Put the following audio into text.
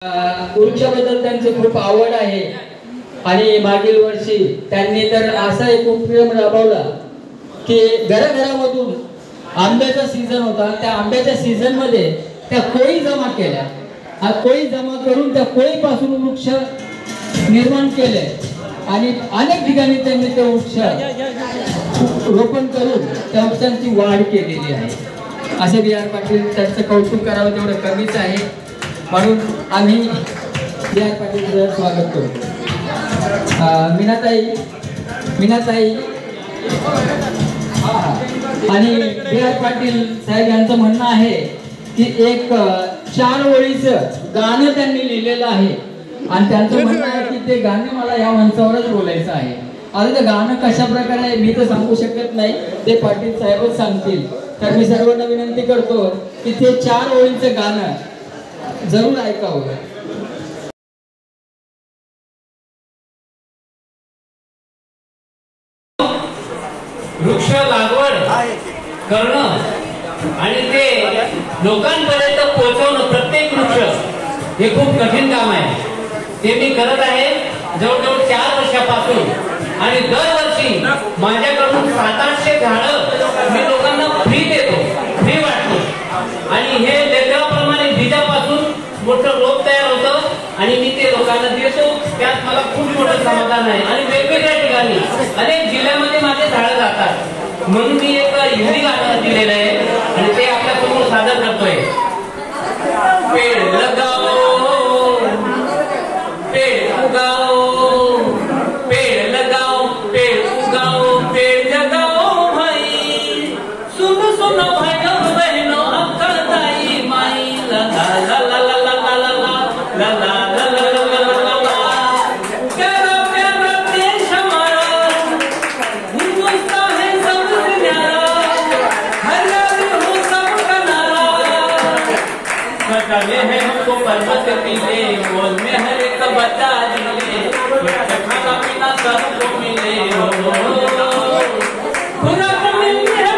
वृक्षाबद्दल त्यांची खूप आवड आहे आणि मागील वर्षी त्यांनी तर असा एक उपक्रम राबवला की घराघरामधून आंब्याचा सीझन होता, त्या आंब्याच्या सीझन मध्ये त्या कोळी जमा केल्या. हा कोळी जमा करून त्या कोळीपासून वृक्ष निर्माण केले आणि अनेक ठिकाणी त्यांनी ते वृक्ष रोपण करून त्या वृक्षांची वाढ केलेली आहे. असे बी.आर. पाटील त्यांचं कौतुक करावं तेवढं कमीच आहे, म्हणून आम्ही बी.आर. पाटीलचं स्वागत करतो. मीनाताई आणि बी.आर. पाटील साहेब यांचं म्हणणं आहे की एक 4 ओळीचं गाणं त्यांनी लिहिलेलं आहे आणि त्यांचं म्हणणं आहे की ते गाणं मला या मंचावरच बोलायचं आहे. आता ते गाणं कशा प्रकारे मी तर सांगू शकत नाही, ते पाटील साहेबच सांगतील. तर मी सर्वांना विनंती करतो की ते 4 ओळीचं गाणं जरूर ऐकावं. वृक्ष लागवड करणं आणि ते लोकांपर्यंत पोहोचवणं, प्रत्येक वृक्ष हे खूप कठीण काम आहे. ते मी करत आहे जवळजवळ 4 वर्षापासून आणि दरवर्षी माझ्याकडून 700-800 झाडं मी लोकांना फ्री देतो, फ्री वाटतो आणि हे लेकराप्रमाणे बीजापासून मोठं रोप तयार होतं आणि मी ते लोकांना देतो. त्यात मला खूप मोठं समाधान आहे आणि वेगवेगळ्या ठिकाणी अनेक जिल्ह्यामध्ये माझे झाडं जातात. म्हणून मी एक हिंदी गाणं दिलेलं आहे आणि ते आपल्या समोर सादर करतोय. पेड़ लगाओ, पेड़ उगाओ, पेड़ लगाओ, पेड़ उगाओ, पेड़ जगाओ भाई. सुनो सुनो भाइयों बहनों, अक्का दाई माई, ला ला ला ला ला ला ला ला ला ला ला ला ला ला ला. प्यारा प्यारा देश हमारा, हिंदुस्तान है सबसे न्यारा, हरियाणा हो सबका नारा. कदमे है हमको पर्वत पीले, गोद में हर एक बच्चा जिले, खाना पीना सबको मिले. खुराक मिलती है